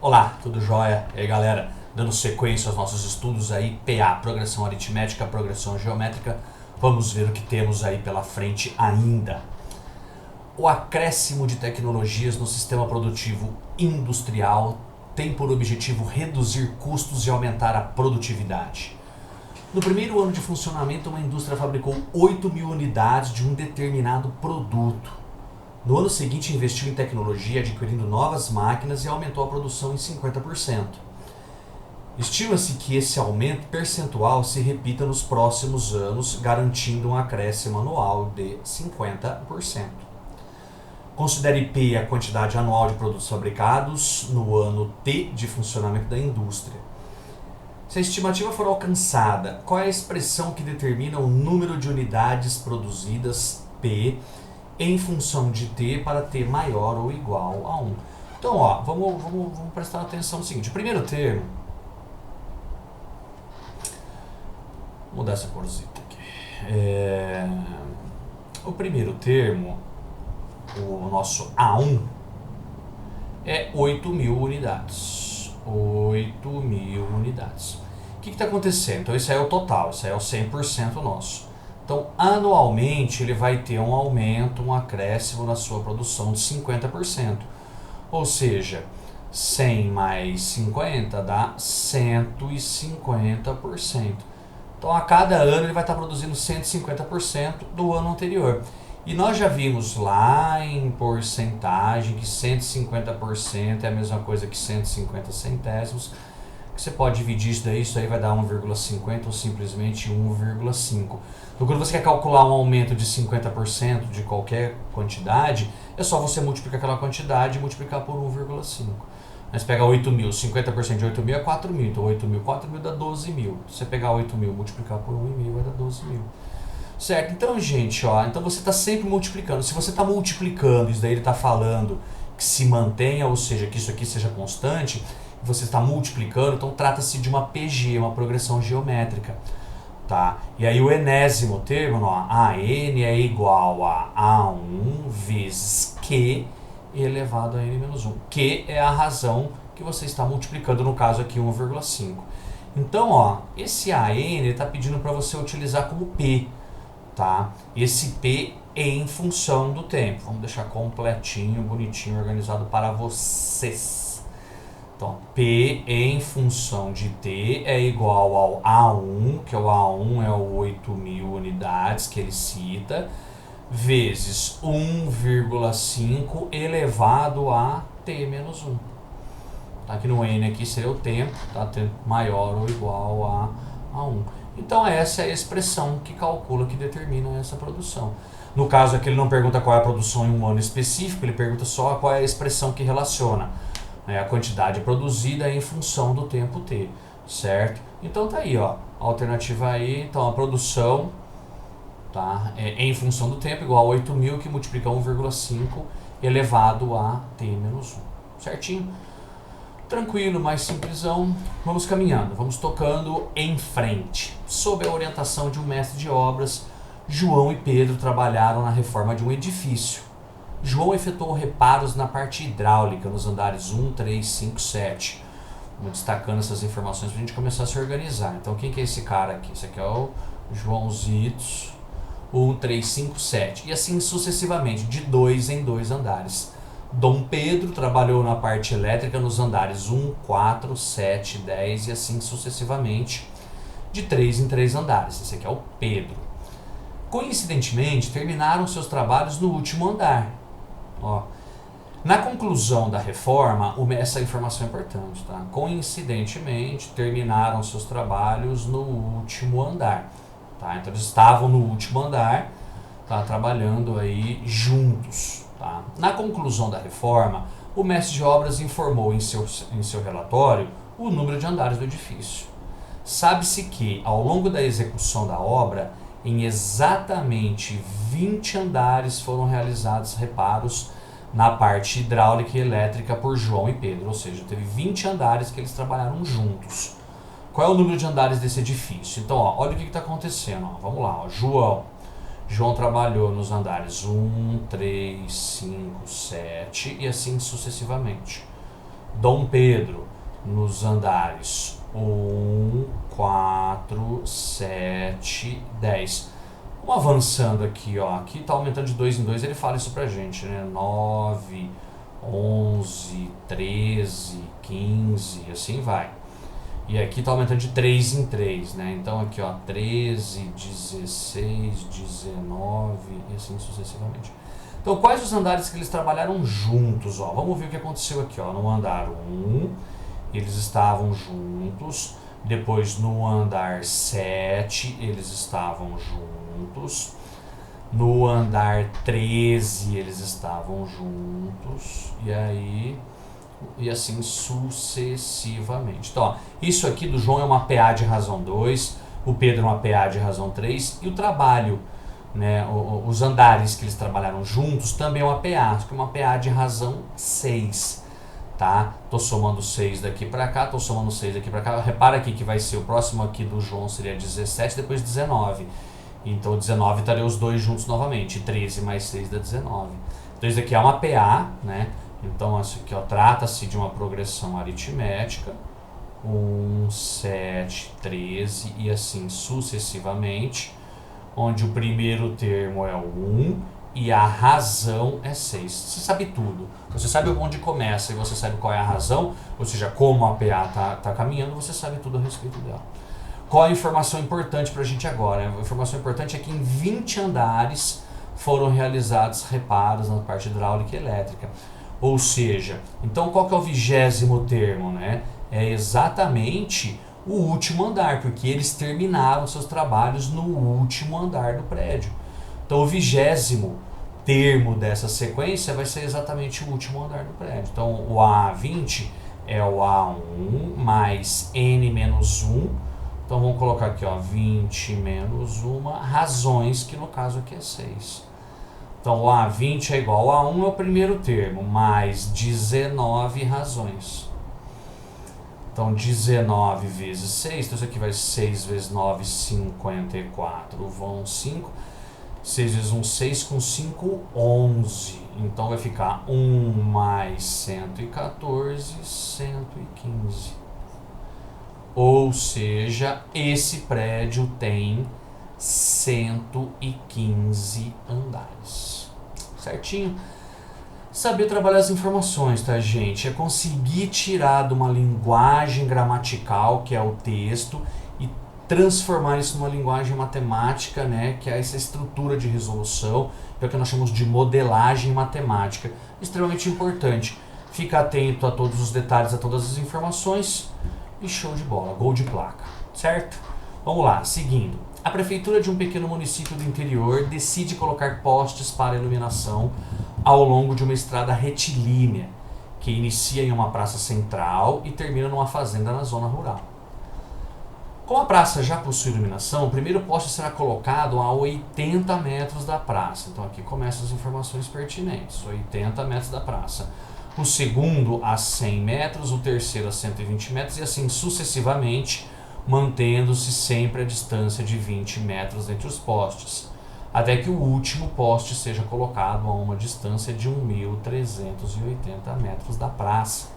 Olá, tudo jóia? E aí galera, dando sequência aos nossos estudos aí, PA, Progressão Aritmética, Progressão Geométrica, vamos ver o que temos aí pela frente ainda. O acréscimo de tecnologias no sistema produtivo industrial tem por objetivo reduzir custos e aumentar a produtividade. No primeiro ano de funcionamento, uma indústria fabricou 8.000 unidades de um determinado produto. No ano seguinte, investiu em tecnologia, adquirindo novas máquinas e aumentou a produção em 50%. Estima-se que esse aumento percentual se repita nos próximos anos, garantindo um acréscimo anual de 50%. Considere P a quantidade anual de produtos fabricados no ano T de funcionamento da indústria. Se a estimativa for alcançada, qual é a expressão que determina o número de unidades produzidas P em função de T para T maior ou igual a 1? Então, ó, vamos prestar atenção no seguinte. O primeiro termo, vou mudar essa corzita aqui. O primeiro termo, o nosso A1, é 8.000 unidades. 8.000 unidades. O que está acontecendo? Então, esse aí é o total, esse aí é o 100% nosso. Então, anualmente, ele vai ter um aumento, um acréscimo na sua produção de 50%. Ou seja, 100 mais 50 dá 150%. Então, a cada ano, ele vai estar produzindo 150% do ano anterior. E nós já vimos lá em porcentagem que 150% é a mesma coisa que 150 centésimos. Que você pode dividir isso aí vai dar 1,50 ou simplesmente 1,5. Então, quando você quer calcular um aumento de 50% de qualquer quantidade, é só você multiplicar aquela quantidade e multiplicar por 1,5. Mas pegar 8.000, 50% de 8.000 é 4.000, então 8.000, 4.000 dá 12.000. Se você pegar 8.000 multiplicar por 1,5 vai dar 12.000. Certo? Então, gente, ó, então você está sempre multiplicando. Se você está multiplicando, isso daí ele está falando que se mantenha, ou seja, que isso aqui seja constante, você está multiplicando, então trata-se de uma PG, uma progressão geométrica. Tá? E aí o enésimo termo, ó, AN é igual a A1 vezes Q elevado a N menos 1. Q é a razão que você está multiplicando, no caso aqui 1,5. Então, ó, esse AN está pedindo para você utilizar como P. Tá? Esse P é em função do tempo. Vamos deixar completinho, bonitinho, organizado para vocês. Então, P em função de T é igual ao A1, que o A1 é o 8.000 unidades que ele cita, vezes 1,5 elevado a T menos 1. Tá? Aqui no N aqui seria o tempo, tá? Tempo maior ou igual a 1. Então essa é a expressão que calcula, que determina essa produção. No caso aqui ele não pergunta qual é a produção em um ano específico, ele pergunta só qual é a expressão que relaciona a quantidade produzida em função do tempo T, certo? Então tá aí, ó, a alternativa aí, então a produção, tá, em função do tempo igual a 8.000 que multiplica 1,5 elevado a T menos 1, certinho? Tranquilo, mais simplesão, vamos caminhando, vamos tocando em frente. Sob a orientação de um mestre de obras, João e Pedro trabalharam na reforma de um edifício. João efetuou reparos na parte hidráulica, nos andares 1, 3, 5, 7. Vamos destacando essas informações para a gente começar a se organizar. Então, quem que é esse cara aqui? Esse aqui é o Joãozitos, 1, 3, 5, 7. E assim sucessivamente, de 2 em 2 andares. Dom Pedro trabalhou na parte elétrica nos andares 1, 4, 7, 10 e assim sucessivamente, de 3 em 3 andares. Esse aqui é o Pedro. Coincidentemente, terminaram seus trabalhos no último andar. Ó, na conclusão da reforma, essa informação é importante, tá? Coincidentemente, terminaram seus trabalhos no último andar. Tá? Então eles estavam no último andar, tá, trabalhando aí juntos. Tá? Na conclusão da reforma, o mestre de obras informou em seu relatório o número de andares do edifício. Sabe-se que, ao longo da execução da obra, em exatamente 20 andares foram realizados reparos na parte hidráulica e elétrica por João e Pedro, ou seja, teve 20 andares que eles trabalharam juntos. Qual é o número de andares desse edifício? Então, ó, olha o que está acontecendo. Ó. Vamos lá, ó. João trabalhou nos andares 1, 3, 5, 7 e assim sucessivamente. Dom Pedro, nos andares 1, 4, 7, 10. Vamos avançando aqui, ó. Aqui está aumentando de 2 em 2, ele fala isso pra gente, né? 9, 11, 13, 15, assim vai. E aqui está aumentando de 3 em 3, né? Então aqui, ó, 13, 16, 19 e assim sucessivamente. Então, quais os andares que eles trabalharam juntos, ó? Vamos ver o que aconteceu aqui, ó. No andar 1, eles estavam juntos. Depois, no andar 7, eles estavam juntos. No andar 13, eles estavam juntos. E assim sucessivamente. Então, ó, isso aqui do João é uma PA de razão 2, o Pedro é uma PA de razão 3, e o trabalho, né, os andares que eles trabalharam juntos também é uma PA, que é uma PA de razão 6. Tá? Tô somando 6 daqui para cá, tô somando 6 daqui para cá. Repara aqui que vai ser o próximo aqui do João seria 17, depois 19. Então 19 estaria os dois juntos novamente. 13 mais 6 dá 19. Então isso aqui é uma PA, né? Então isso aqui, ó, trata-se de uma progressão aritmética. 1, 7, 13 e assim sucessivamente. Onde o primeiro termo é o 1 e a razão é 6. Você sabe tudo. Você sabe onde começa e você sabe qual é a razão, ou seja, como a PA está caminhando, você sabe tudo a respeito dela. Qual a informação importante para a gente agora? A informação importante é que em 20 andares foram realizados reparos na parte hidráulica e elétrica. Ou seja, então qual que é o 20º termo, né? É exatamente o último andar, porque eles terminaram seus trabalhos no último andar do prédio. Então o 20º termo dessa sequência vai ser exatamente o último andar do prédio. Então o A20 é o A1 mais N menos 1. Então vamos colocar aqui, ó, 20 menos 1 razões, que no caso aqui é 6. Então o A20 é igual ao A1 é o primeiro termo, mais 19 razões. Então 19 vezes 6, então isso aqui vai 6 vezes 9, 54, vão 5. 6 vezes 1, 6, com 5, 11. Então vai ficar 1 mais 114, 115. Ou seja, esse prédio tem 115 andares. Certinho? Saber trabalhar as informações, tá, gente? É conseguir tirar de uma linguagem gramatical, que é o texto, e transformar isso numa linguagem matemática, né, que é essa estrutura de resolução, que é o que nós chamamos de modelagem matemática. Extremamente importante. Fica atento a todos os detalhes, a todas as informações, e show de bola, gol de placa, certo? Vamos lá, seguindo. A prefeitura de um pequeno município do interior decide colocar postes para iluminação ao longo de uma estrada retilínea, que inicia em uma praça central e termina numa fazenda na zona rural. Como a praça já possui iluminação, o primeiro poste será colocado a 80 metros da praça. Então aqui começam as informações pertinentes, 80 metros da praça. O segundo a 100 metros, o terceiro a 120 metros e assim sucessivamente, mantendo-se sempre a distância de 20 metros entre os postes, até que o último poste seja colocado a uma distância de 1.380 metros da praça.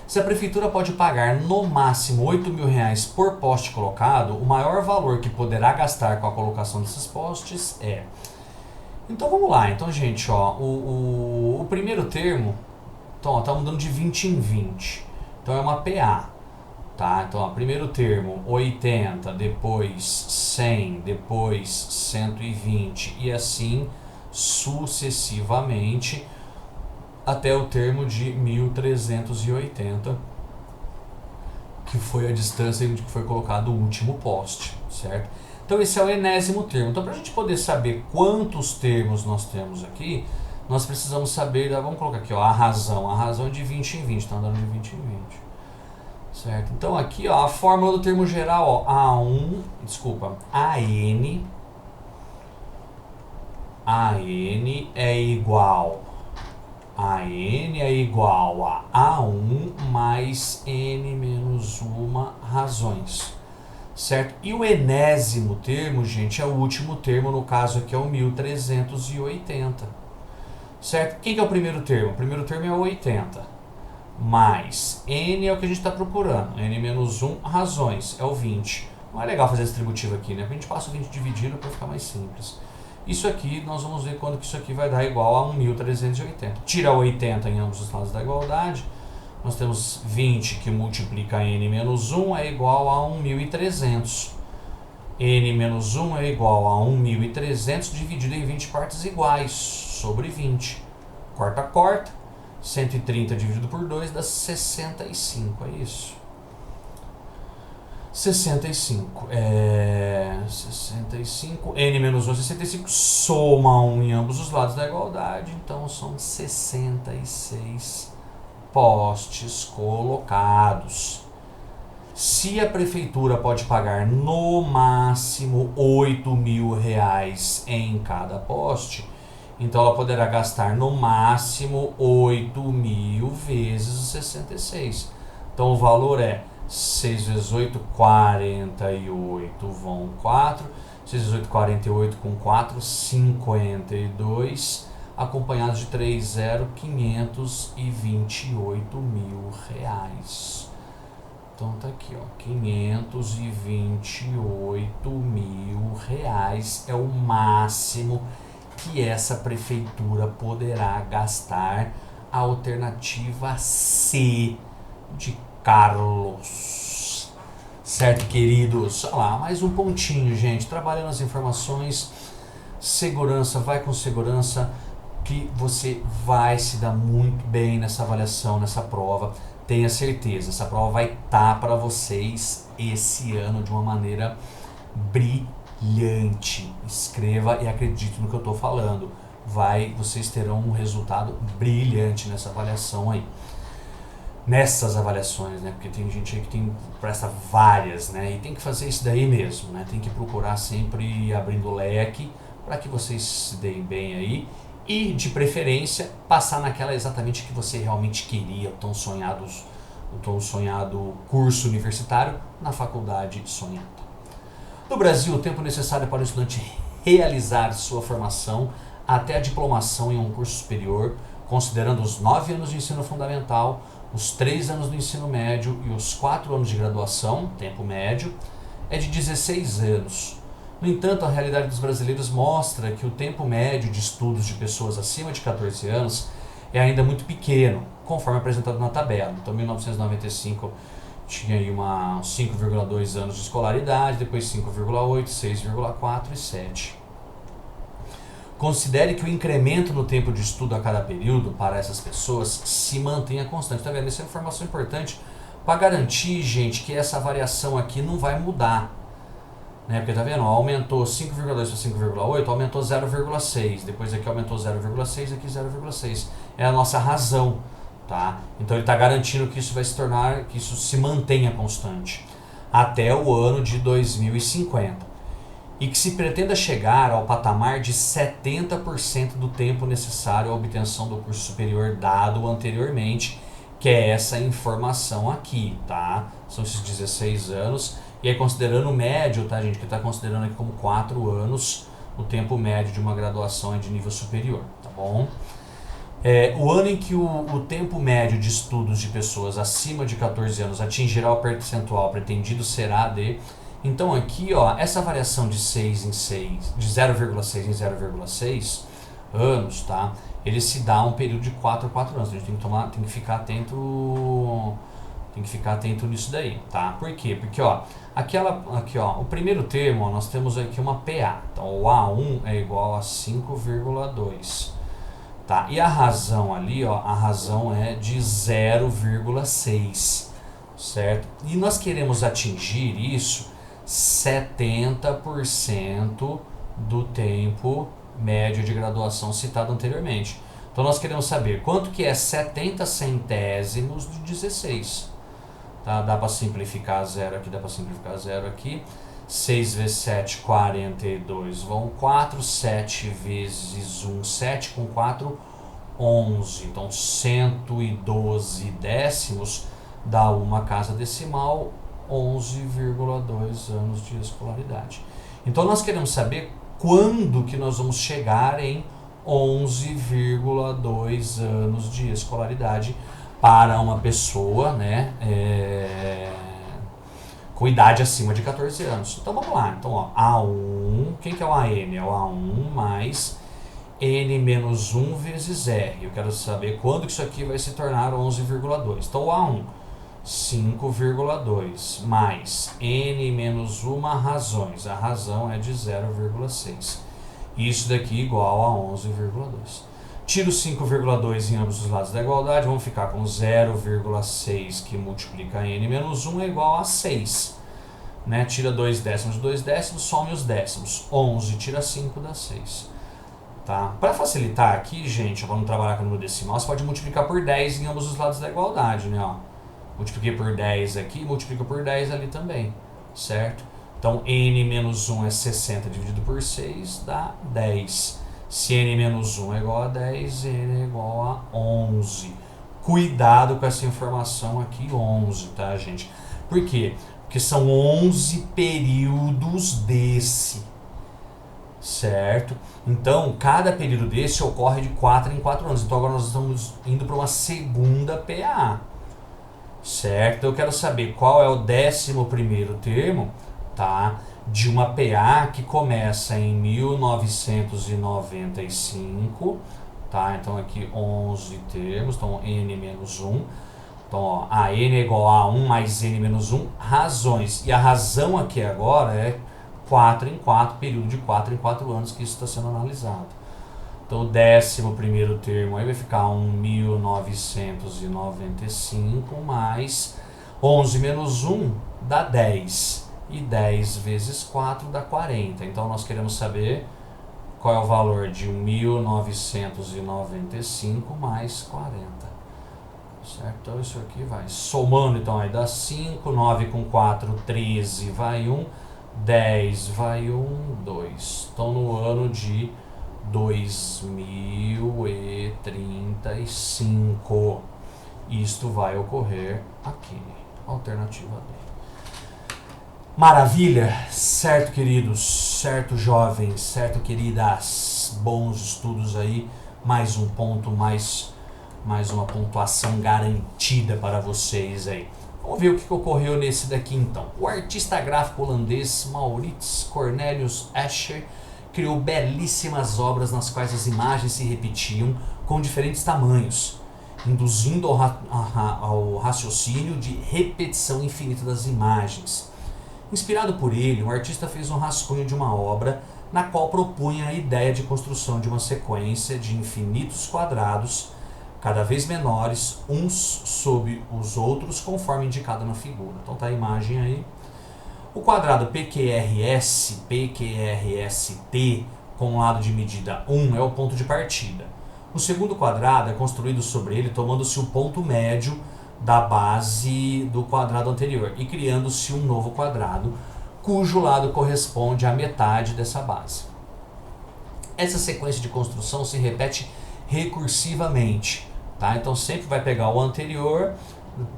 Se a prefeitura pode pagar no máximo R$8.000 por poste colocado, o maior valor que poderá gastar com a colocação desses postes é... Então vamos lá, então gente, ó, o primeiro termo, então ó, tá mudando de 20 em 20, então é uma PA, tá? Então ó, primeiro termo 80, depois 100, depois 120 e assim sucessivamente até o termo de 1.380, que foi a distância em que foi colocado o último poste, certo? Então esse é o 80º termo. Então para a gente poder saber quantos termos nós temos aqui, nós precisamos saber, vamos colocar aqui, ó, a razão é de 20 em 20, está andando de 20 em 20. Certo? Então aqui, ó, a fórmula do termo geral, ó, AN é igual a A1 mais N menos 1 razões. Certo? E o 80º termo, gente, é o último termo, no caso aqui é o 1.380. Certo? Quem que é o primeiro termo? O primeiro termo é o 80. mais n é o que a gente está procurando, n menos 1 razões, é o 20. Não é legal fazer distributivo aqui, né? Porque a gente passa o 20 dividido para ficar mais simples. Isso aqui, nós vamos ver quando que isso aqui vai dar igual a 1.380. Tira 80 em ambos os lados da igualdade. Nós temos 20 que multiplica n menos 1 é igual a 1.300. N menos 1 é igual a 1.300 dividido em 20 partes iguais, sobre 20. Corta, corta. 130 dividido por 2 dá 65, é isso. 65, n menos 1 é 65, soma 1 em ambos os lados da igualdade, então são 66 postes colocados. Se a prefeitura pode pagar no máximo R$8.000 em cada poste, então ela poderá gastar no máximo 8.000 vezes os 66. Então o valor é 6 vezes 8, 48, vão 4. 6 vezes 8, 48 com 4, 52. Acompanhados de 3 0, R$528.000. Então tá aqui, ó, R$528.000 é o máximo que essa prefeitura poderá gastar. A alternativa C de Carlos. Certo, queridos? Olha lá, mais um pontinho, gente. Trabalhando as informações, segurança, vai com segurança, que você vai se dar muito bem nessa avaliação, nessa prova. Tenha certeza, essa prova vai estar para vocês esse ano de uma maneira brilhante. Escreva e acredite no que eu estou falando. Vocês terão um resultado brilhante nessa avaliação aí. Nessas avaliações, né? Porque tem gente aí que presta várias, né? E tem que fazer isso daí mesmo, né? Tem que procurar sempre abrindo o leque para que vocês se deem bem aí. E, de preferência, passar naquela exatamente que você realmente queria, o tão sonhado curso universitário na faculdade sonhada. No Brasil, o tempo necessário para o estudante realizar sua formação até a diplomação em um curso superior, considerando os 9 anos de ensino fundamental, os 3 anos do ensino médio e os 4 anos de graduação, tempo médio, é de 16 anos. No entanto, a realidade dos brasileiros mostra que o tempo médio de estudos de pessoas acima de 14 anos é ainda muito pequeno, conforme apresentado na tabela. Então, em 1995 tinha aí 5,2 anos de escolaridade, depois 5,8, 6,4 e 7. Considere que o incremento no tempo de estudo a cada período para essas pessoas se mantenha constante. Tá vendo? Essa é uma informação importante para garantir, gente, que essa variação aqui não vai mudar. Né? Porque tá vendo? Aumentou 5,2 para 5,8, aumentou 0,6. Depois aqui aumentou 0,6, aqui 0,6. É a nossa razão. Tá? Então ele está garantindo que isso vai se tornar, que isso se mantenha constante até o ano de 2050. E que se pretenda chegar ao patamar de 70% do tempo necessário à obtenção do curso superior dado anteriormente, que é essa informação aqui, tá? São esses 16 anos, e aí considerando o médio, tá, gente, que está considerando aqui como 4 anos, o tempo médio de uma graduação é de nível superior, tá bom? O ano em que o tempo médio de estudos de pessoas acima de 14 anos atingirá o percentual pretendido será de... Então aqui, ó, essa variação de 6 em 6, de 0,6 em 0,6 anos, tá? Ele se dá um período de 4 anos. A gente tem que ficar atento nisso daí, tá? Por quê? Porque, ó, aqui, ó, o primeiro termo, ó, nós temos aqui uma PA. Então o A1 é igual a 5,2. Tá? E a razão ali, ó, a razão é de 0,6, certo? E nós queremos atingir isso 70% do tempo médio de graduação citado anteriormente. Então nós queremos saber quanto que é 70 centésimos de 16. Tá? Dá para simplificar zero aqui, dá para simplificar zero aqui. 6 vezes 7, 42, vão 4, 7 vezes 1, 7 com 4, 11. Então 112 décimos dá uma casa decimal, 11,2 anos de escolaridade. Então nós queremos saber quando que nós vamos chegar em 11,2 anos de escolaridade para uma pessoa, né, com idade acima de 14 anos. Então vamos lá. Então, ó, A1, quem que é o AN? É o A1 mais N menos 1 vezes R. Eu quero saber quando que isso aqui vai se tornar 11,2. Então o A1, 5,2 mais N menos 1 razões. A razão é de 0,6. Isso daqui igual a 11,2. Tiro 5,2 em ambos os lados da igualdade, vamos ficar com 0,6 que multiplica n menos 1 é igual a 6. Né? Tira 2 décimos de 2 décimos, some os décimos. 11 tira 5 dá 6. Tá? Para facilitar aqui, gente, vamos trabalhar com o número decimal, você pode multiplicar por 10 em ambos os lados da igualdade. Né? Ó, multipliquei por 10 aqui, multiplica por 10 ali também. Certo? Então, n menos 1 é 60 dividido por 6, dá 10. Se n menos 1 é igual a 10, n é igual a 11. Cuidado com essa informação aqui, 11, tá, gente? Por quê? Porque são 11 períodos desse, certo? Então, cada período desse ocorre de 4 em 4 anos. Então, agora nós estamos indo para uma segunda PA, certo? Eu quero saber qual é o 11º termo, tá? De uma PA que começa em 1995, tá? Então aqui 11 termos, então n menos 1. Então, ó, a n é igual a 1 mais n menos 1, razões. E a razão aqui agora é 4 em 4, período de 4 em 4 anos que isso está sendo analisado. Então, o 11º termo aí vai ficar 1995 mais 11 menos 1 dá 10. E 10 vezes 4 dá 40. Então, nós queremos saber qual é o valor de 1995 mais 40. Certo? Então, isso aqui vai somando. Então, aí dá 5, 9 com 4, 13, vai 1, 10, vai 1, 2. Então, no ano de 2035, isto vai ocorrer aqui. Alternativa D. Maravilha, certo, queridos, certo, jovens, certo, queridas, bons estudos aí, mais um ponto, mais uma pontuação garantida para vocês aí. Vamos ver o que ocorreu nesse daqui então. O artista gráfico holandês Maurits Cornelius Escher criou belíssimas obras nas quais as imagens se repetiam com diferentes tamanhos, induzindo ao raciocínio de repetição infinita das imagens. Inspirado por ele, o artista fez um rascunho de uma obra na qual propunha a ideia de construção de uma sequência de infinitos quadrados, cada vez menores, uns sob os outros, conforme indicado na figura. Então tá a imagem aí. O quadrado PQRS, PQRST, com lado de medida 1, é o ponto de partida. O segundo quadrado é construído sobre ele tomando-se o ponto médio da base do quadrado anterior e criando-se um novo quadrado, cujo lado corresponde à metade dessa base. Essa sequência de construção se repete recursivamente, tá? Então sempre vai pegar o anterior,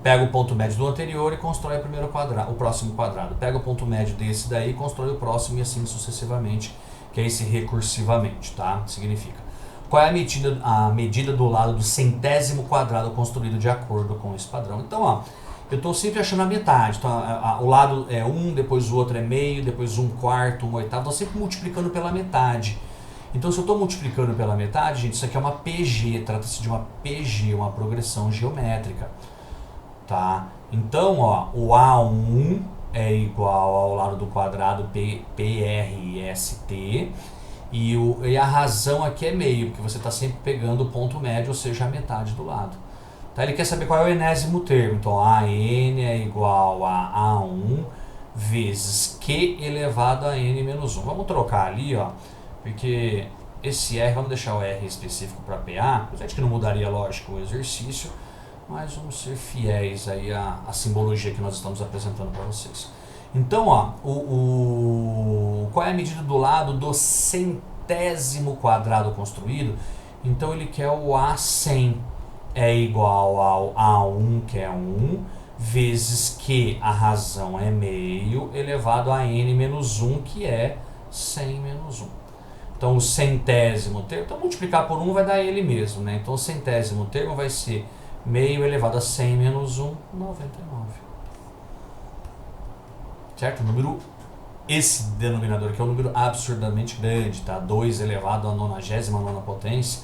pega o ponto médio do anterior e constrói o primeiro quadrado, o próximo quadrado. Pega o ponto médio desse daí e constrói o próximo e assim sucessivamente, que é esse recursivamente, tá? Significa. Qual é a medida do lado do centésimo quadrado construído de acordo com esse padrão? Então, ó, eu estou sempre achando a metade. Então, o lado é 1, depois o outro é meio, depois 1/4, 1/8. Estou sempre multiplicando pela metade. Então, se eu estou multiplicando pela metade, gente, isso aqui é uma PG. Trata-se de uma PG, uma progressão geométrica. Tá? Então, ó, o A1 é igual ao lado do quadrado PRST. E a razão aqui é meio, porque você está sempre pegando o ponto médio, ou seja, a metade do lado. Tá? Ele quer saber qual é o enésimo termo. Então, AN é igual a A1 vezes Q elevado a N menos 1. Vamos trocar ali, ó, porque esse R, vamos deixar o R específico para PA, apesar de que não mudaria, lógico, o exercício, mas vamos ser fiéis aí à simbologia que nós estamos apresentando para vocês. Então, ó, qual é a medida do lado do centésimo quadrado construído? Então, ele quer o A100 é igual ao A1, que é 1, vezes que a razão é meio, elevado a N menos 1, que é 100 menos 1. Então, o centésimo termo, então multiplicar por 1 vai dar ele mesmo, né? Então, o centésimo termo vai ser meio elevado a 100 menos 1, 99. Certo? Esse denominador aqui é um número absurdamente grande, tá? 2 elevado à 99ª potência.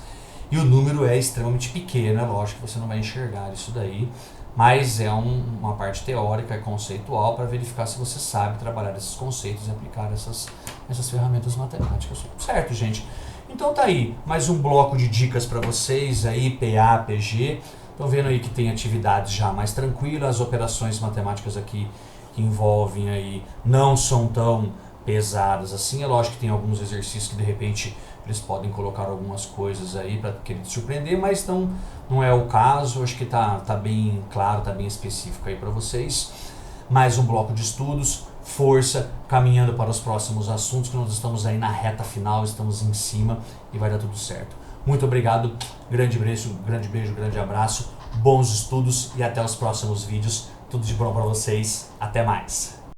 E o número é extremamente pequeno, é lógico que você não vai enxergar isso daí, mas é uma parte teórica e conceitual para verificar se você sabe trabalhar esses conceitos e aplicar essas ferramentas matemáticas. Certo, gente? Então tá aí, mais um bloco de dicas para vocês aí, PA, PG. Estão vendo aí que tem atividades já mais tranquilas, as operações matemáticas aqui que envolvem aí não são tão pesadas assim. É lógico que tem alguns exercícios que de repente eles podem colocar algumas coisas aí para querer te surpreender, mas não é o caso. Acho que tá bem claro, tá bem específico aí para vocês. Mais um bloco de estudos, força, caminhando para os próximos assuntos, que nós estamos aí na reta final, estamos em cima e vai dar tudo certo. Muito obrigado, grande beijo, grande abraço, bons estudos e até os próximos vídeos. Tudo de bom para vocês, até mais.